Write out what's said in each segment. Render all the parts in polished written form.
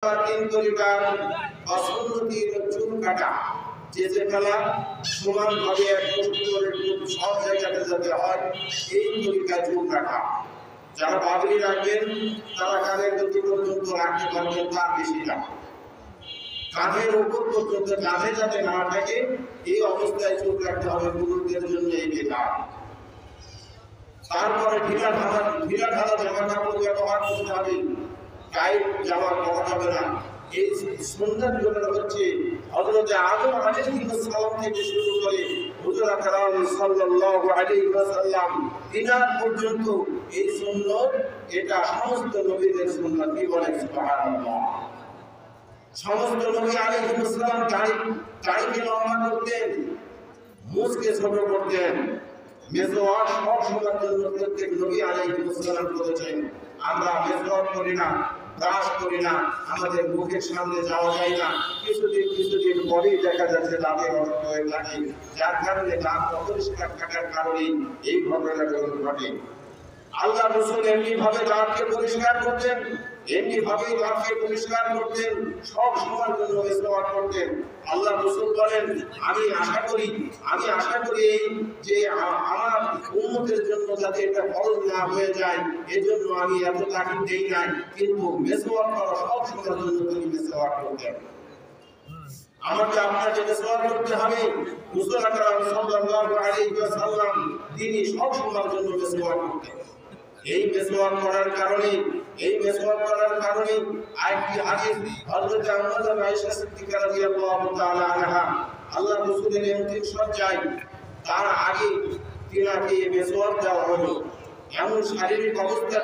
Number 3 তরিকার অসুন্নতির চুল কাটা, যে ফেলা সমান ভাবে একটু সব জায়গাতে যাতে হয় এই তরিকায় চুল কাটা। যারা পাগড়ি রাখবেন তারা কাঁধের গতি পর্যন্ত রাখতে পারবেন, তার বেশি না, কাঁধের উপর পর্যন্ত, কাঁধে যাতে না থাকে এই অবস্থায় চুল কাটতে হবে পুরুষদের জন্য এই বিধান। তারপরে ঢিলা ঢালা জামা কাপড় ব্যবহার করতে হবে, টাইট জামা পরা যাবে না। এই সুন্নাত গুলো হচ্ছে হযরত আদম আলাইহিস সালাম থেকে শুরু করে হুজুর আকরাম সাল্লাল্লাহু আলাইহি ওয়াসাল্লাম তিনার পর্যন্ত এই সুন্নাত, এটা সমস্ত নবীদের সুন্নাত। কি বলেন সুবহানাল্লাহ। সমস্ত নবী আলাইহিস সালাম দাড়িকে লম্বা করতেন, মুছকে ছোট করতেন, মেজওয়াক সব সময়ের জন্য প্রত্যেক নবী আলাইহিস সালাম করেছেন। আমরা মেজওয়াক করি না, ব্রাশ করি না, আমাদের মুখের সামনে যাওয়া যায় না, কিছুদিন পরেই দেখা যাচ্ছে দাঁতে রক্ত হয়ে থাকে, যার কারণে দাঁত অপরিষ্কার থাকার কারণে এই ঘটনাগুলো ঘটে। আল্লাহ রাসূল এমনি ভাবে দাঁতকে পরিষ্কার করতেন, এমনি ভাবেই দাঁতকে পরিষ্কার করতেন, সব সময় জন্য মেসওয়াক করতেন। আল্লাহ রাসূল বলেন, আমি আশা করি এই যে আমার উম্মতের জন্য যাতে এটা ফরজ না হয়ে যায় এজন্য আমি এত তাকিদ দেই না, কিন্তু মেসওয়াক করা সব সময় জন্য তিনি মেসওয়াক করতেন। আমাকে আপনাকে মেসওয়াক করতে হবে। রাসূল আকরাম সাল্লাল্লাহু আলাইহি ওয়াসাল্লাম তিনি সব সময়ের জন্য মেসওয়াক করতেন। এই মেসওয়াক করার কারণে আরেকটি হাদিস হযরত আয়েশা সিদ্দিকা রাদিয়াল্লাহু তাআলা আনহা আল্লাহ রাসূলের অন্তিম শয্যায় তার আগে তিনাকে মেসওয়াক দেওয়া হলো। এমন শারীরিক অবস্থা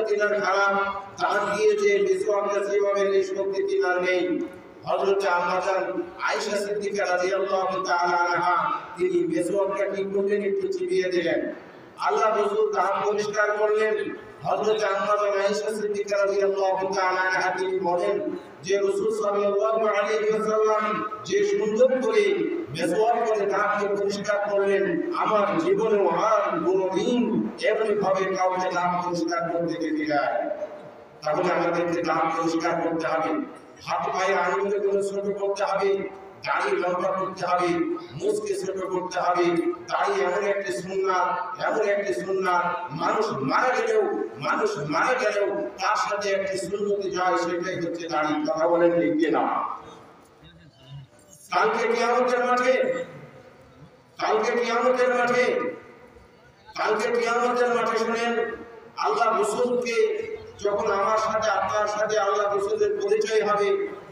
তিনার খারাপ, তার দিয়ে যে মেসওয়াকটা যেভাবে নিষ্পত্তি তিনার নেই। হযরত আয়েশা সিদ্দিকা রাদিয়াল্লাহু তাআলা আনহা তিনি মেসওয়াকটা কি করলেন, একটু চিবিয়ে দিলেন। আল্লাহ রাসূল তা পরিষ্কার করলেন। হযরত আয়েশা সিদ্দিকা রাদিয়াল্লাহু তাআলা আনহা তিনি বলেন যে রাসূল সাল্লাল্লাহু আলাইহি ওয়াসাল্লাম যে সুন্দর করে মেসওয়াক করে দাঁতকে পরিষ্কার করলেন, আমার জীবনে আর কোনোদিন এমনি ভাবে কাউকে দাঁত পরিষ্কার করতে দেখি নাই। তাহলে আমাদেরকে দাঁত পরিষ্কার করতে হবে, হাত পায়ের আঙুলগুলো ছোট করতে হবে, দাড়ি লম্বা করতে হবে, মুছকে ছোট করতে হবে। দাড়ি এমন একটি সুন্নাত, মানুষ মারা গেলেও তার সাথে একটি সুন্নতি যায়, সেটাই হচ্ছে দাড়ি। কথা বলেন ঠিক কিনা? কালকে কিয়ামতের মাঠে শুনেন, আল্লাহ রাসূলকে যখন আমার সাথে আপনার সাথে আল্লাহ রাসূলের পরিচয় হবে,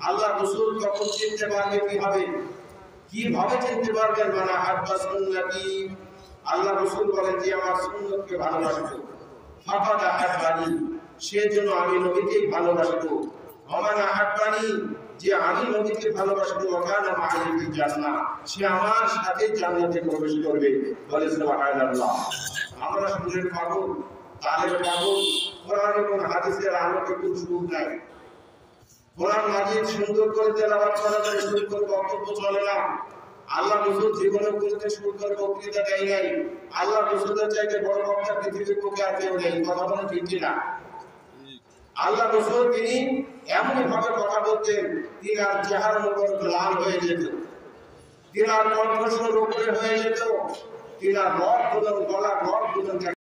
আল্লাহ রাসূল তখন চিনতে পারবে কিভাবে চিনতে পারবেন? মানে হাব্বা সুন্নতি, আল্লাহ রাসূল বলেন যে আমার সুন্নতকে ভালোবাসতো, ফাকাদ আহাব্বানি, সেজন্য আমি নবীকেই ভালোবাসতো। ওমান আহাব্বানি, যে আমি নবীকে ভালোবাসতো, ওয়াকানা মা'আ ফিল জান্নাহ, সে আমার সাথে জান্নাতে প্রবেশ করবে। বলে সুবহানাল্লাহ। আমরা সুরের পাগল, তালের পাগল, কোরআন এবং হাদিসের আলোকে কোনো সুযোগ নাই। কোরআন মাজিদ সুন্দর করে তেলাওয়াত করা যায়, সুন্দর বক্তব্য চলে না। আল্লাহ রাসূল জীবনে করতে সুন্দর বক্তৃতা দেয় নাই। আল্লাহ রাসূলের চাইতে বড় বক্তা পৃথিবীর বুকে আর কেউ নেই। কথা বলেন ঠিক কিনা? আল্লাহ রাসূল তিনি এমনই ভাবে কথা বলতেন, তিনার চেহারা মুবারক লাল হয়ে যেত, তিনার কণ্ঠস্বর উপরে হয়ে যেত, তিনার গলার রগ